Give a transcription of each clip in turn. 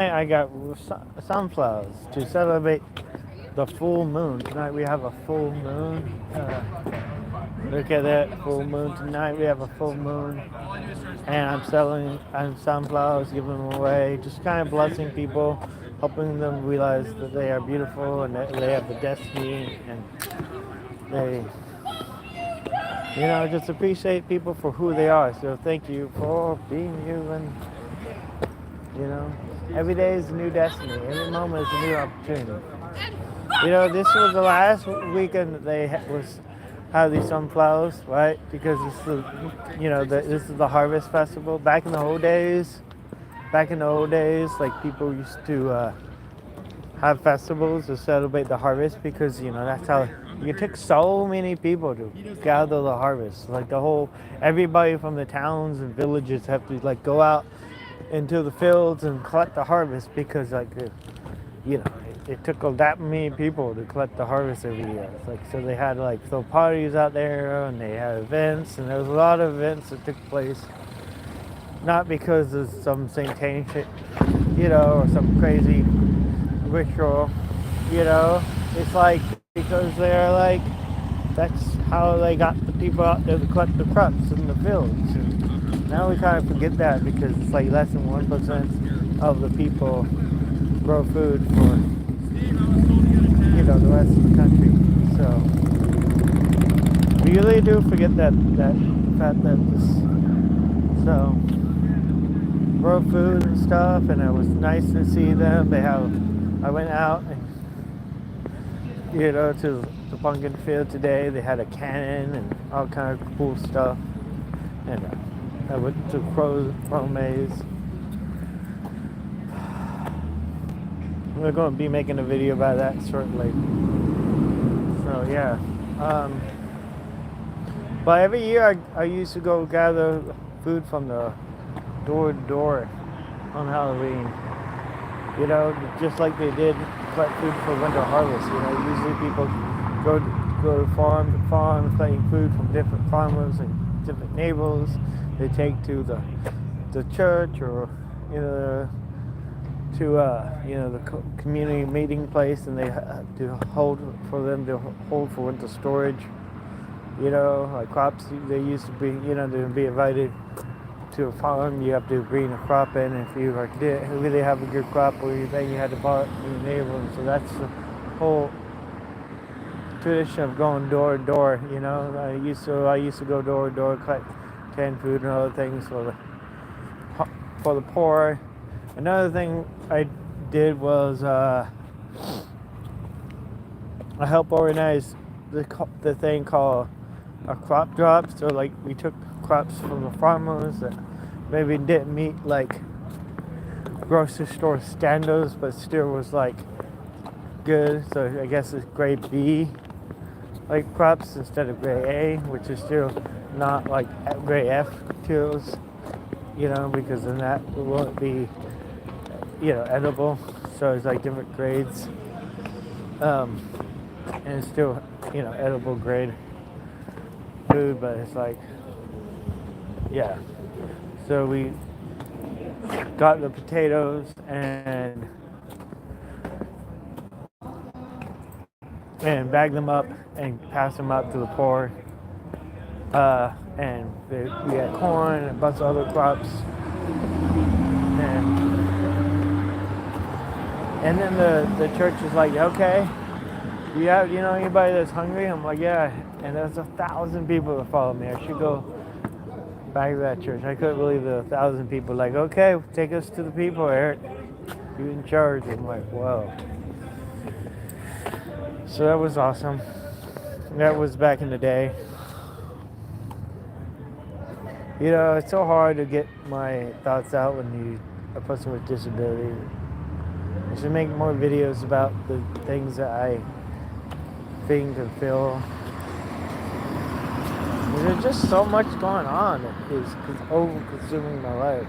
I got sunflowers to celebrate the full moon. Tonight we have a full moon. Look at that full moon tonight. We have a full moon, and I'm sunflowers, giving them away, just kind of blessing people, helping them realize that they are beautiful and that they have the destiny, and they, just appreciate people for who they are. So thank you for being you, and you know, every day is a new destiny. Every moment is a new opportunity. This was the last weekend that they was have these sunflowers, right? Because this is the harvest festival. Back in the old days, like people used to have festivals to celebrate the harvest because that's how it took so many people to gather the harvest. Like everybody from the towns and villages have to like go out into the fields and collect the harvest because it took that many people to collect the harvest every year. It's like so they had like throw parties out there and they had events and there was a lot of events that took place not because of some satanic shit, or some crazy ritual, It's like because they're like that's how they got the people out there to collect the crops in the fields. And now we kind of forget that because it's like less than 1% of the people grow food for the rest of the country. So we really do forget that fact that this so grow food and stuff, and it was nice to see them. I went out and to the pumpkin field today. They had a cannon and all kind of cool stuff, and I went to crow maze. We're going to be making a video about that shortly. So yeah, but every year I used to go gather food from the door to door on Halloween. Just like they did collect food for winter harvest. Usually people go farm to farm, collecting food from different farmers and different neighbors. They take to the church or to the community meeting place, and they to hold for them to hold for winter storage. Like crops they used to be. To be invited to a farm, you have to bring a crop in. If you didn't really have a good crop or anything, you had to buy it from your neighbor. And so that's the whole tradition of going door to door. I used to go door to door, collect canned food and other things for the poor. Another thing I did was I helped organize the thing called a crop drop. So like we took crops from the farmers that maybe didn't meet like grocery store standards, but still was like good. So I guess it's grade B like crops instead of grade A, which is still not like grade F materials, because then that won't be edible. So it's like different grades, and it's still edible grade food, but it's like so we got the potatoes and bagged them up and passed them out to the poor, and we had corn and a bunch of other crops, and then the church is like, okay, you have anybody that's hungry? I'm like, yeah. And there's 1,000 people that follow me. I should go back to that church. I couldn't believe the 1,000 people. Like, okay, take us to the people, Eric. You in charge. I'm like, whoa. So that was awesome. That was back in the day. It's so hard to get my thoughts out when you're a person with disability. I should make more videos about the things that I think and feel. There's just so much going on that is over-consuming my life.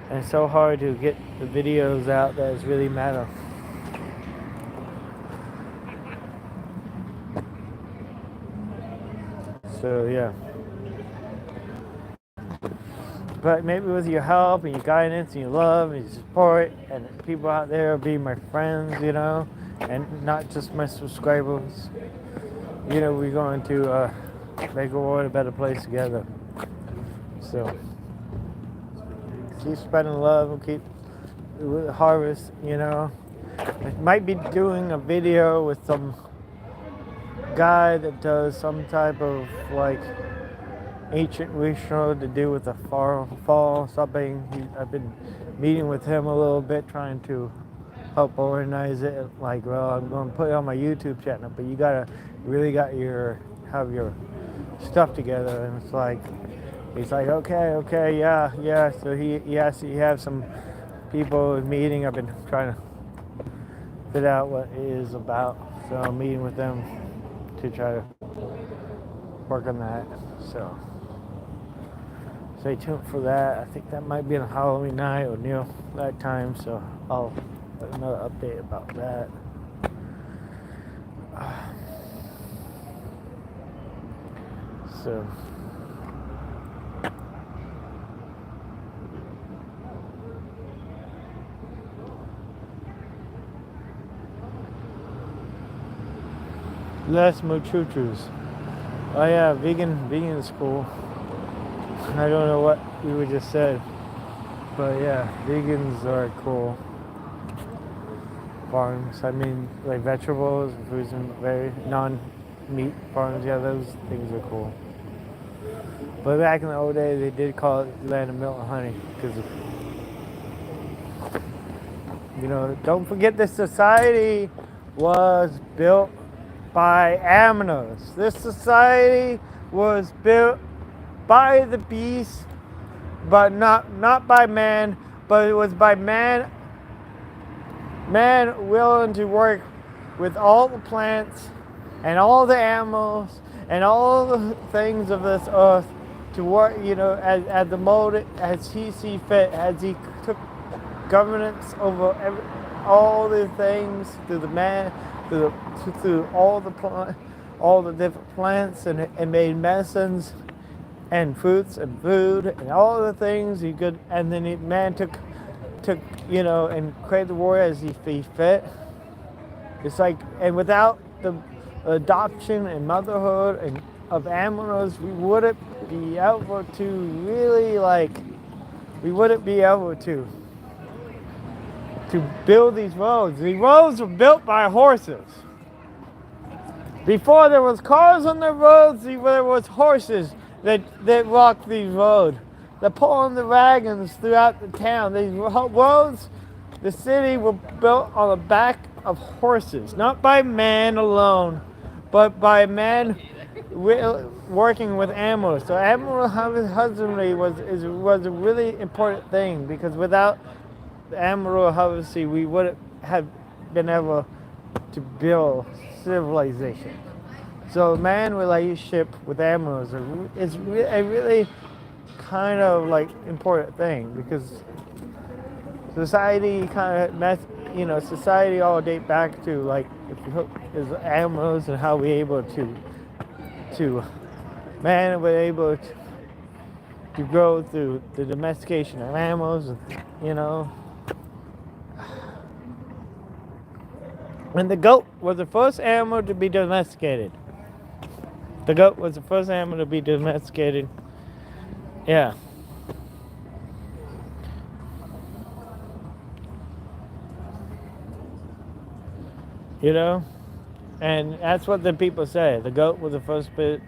And it's so hard to get the videos out that really matter. So yeah. but maybe with your help and your guidance and your love and your support and people out there will be my friends, and not just my subscribers. We're going to make the world a better place together. So keep spreading love and keep harvest. I might be doing a video with some guy that does some type of like ancient ritual to do with the fall something. I've been meeting with him a little bit, trying to help organize it. Like, well, I'm going to put it on my YouTube channel, but you have your stuff together. And it's like, he's like, okay, yeah. So he has some people meeting. I've been trying to fit out what it is about. So I'm meeting with them to try to work on that. So stay tuned for that. I think that might be on Halloween night or near that time. So I'll put another update about that. So less muchuchus. Oh yeah, vegan is cool. I don't know what you just said, but yeah, vegans are cool. Farms, I mean, like vegetables, foods, and very non-meat farms. Yeah, those things are cool. But back in the old days, they did call it land of milk and honey because don't forget this society was built by aminos. This society was built by the beast, but not by man, but it was by man willing to work with all the plants and all the animals and all the things of this earth to work, as the mode as he see fit, as he took governance over all the things through the man, through all the different plants and made medicines and fruits and food and all the things he could, and then man took and created the world as he see fit. It's like, and without the adoption and motherhood and of animals, we wouldn't be able to really to build these roads. The roads were built by horses. Before there was cars on the roads, there was horses that walked these roads. They're pulling the wagons throughout the town. These roads, the city, were built on the back of horses, not by man alone, but by man working with animals. So animal husbandry was a really important thing, because without the animal husbandry, we wouldn't have been able to build civilization. So man relationship with animals is a really kind of like important thing, because society society all date back to like is animals and how we able to man were able to grow through the domestication of animals, And the goat was the first animal to be domesticated. The goat was the first animal to be domesticated. Yeah. And that's what the people say. The goat was the first bit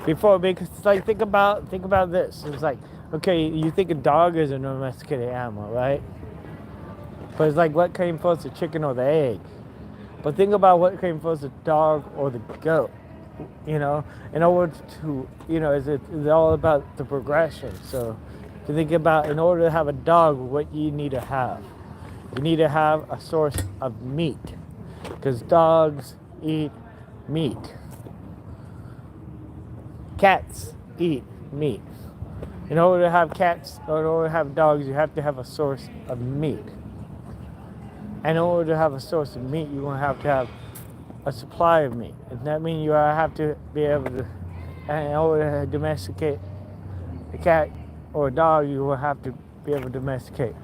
before, because it's like, think about this. It's like, okay, you think a dog is a domesticated animal, right? But it's like, what came first, the chicken or the egg? But think about what came first, the dog or the goat. In order to, it's all about the progression. So to think about, in order to have a dog, what you need to have. You need to have a source of meat, because dogs eat meat. Cats eat meat. In order to have cats, or in order to have dogs, you have to have a source of meat. And in order to have a source of meat, you're going to have a supply of meat. And that means you have to be able to, in order to domesticate a cat or a dog, you will have to be able to domesticate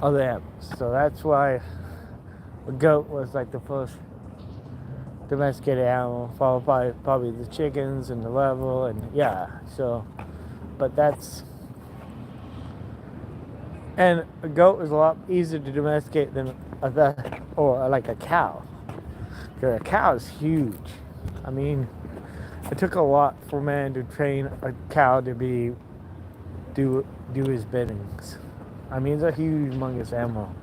other animals. So that's why a goat was like the first domesticated animal, followed by probably the chickens and the level, and yeah. So, but that's, and a goat is a lot easier to domesticate than or like a cow. Because a cow is huge. I mean, it took a lot for man to train a cow to do his biddings. I mean, it's a huge, humongous animal.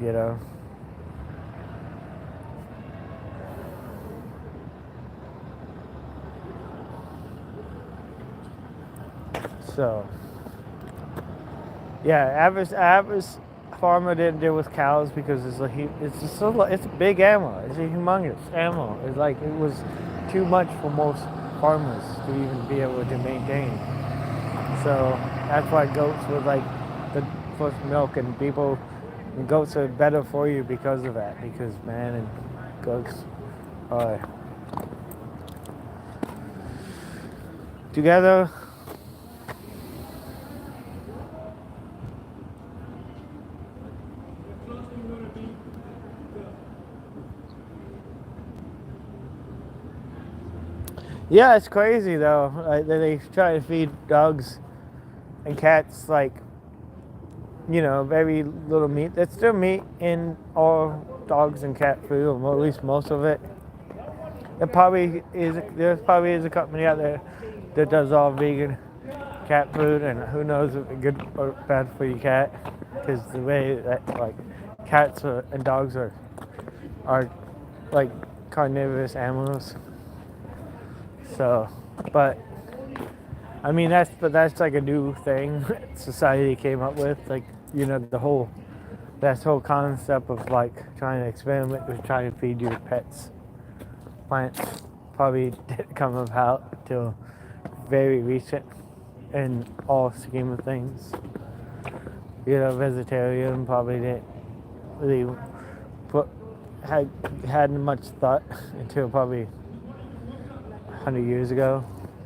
You know. So, yeah, average farmer didn't deal with cows because it's a big animal. It's a humongous animal. It's like it was too much for most farmers to even be able to maintain. So that's why goats were like the first milk, and goats are better for you because of that. Because man and goats are together. Yeah, it's crazy though. They try to feed dogs and cats like, very little meat. There's still meat in all dogs and cat food, or at least most of it. There probably is a company out there that does all vegan cat food, and who knows if it's good or bad for your cat, because the way that like cats and dogs are like carnivorous animals. So, but I mean that's like a new thing society came up with, like the whole concept of like trying to experiment with trying to feed your pets plants probably didn't come about until very recent in all scheme of things. Vegetarian probably didn't really had much thought until probably 100 years ago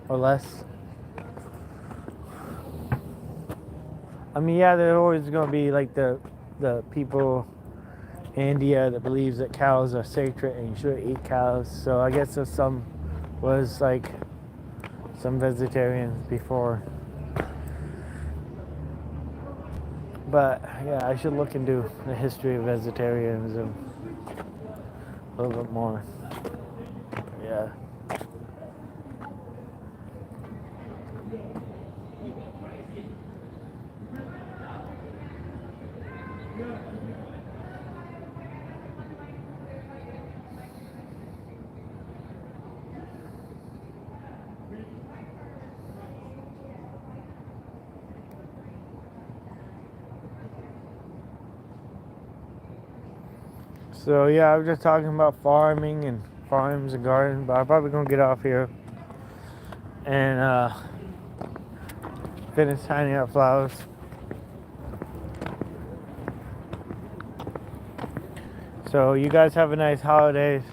or less. I mean, yeah, there's always going to be like the people in India that believes that cows are sacred and you shouldn't eat cows. So I guess there's some vegetarians before. But yeah, I should look into the history of vegetarianism a little bit more. Yeah. So yeah, I was just talking about farming and farms and gardens, but I'm probably gonna get off here and finish tidying up flowers. So you guys have a nice holidays.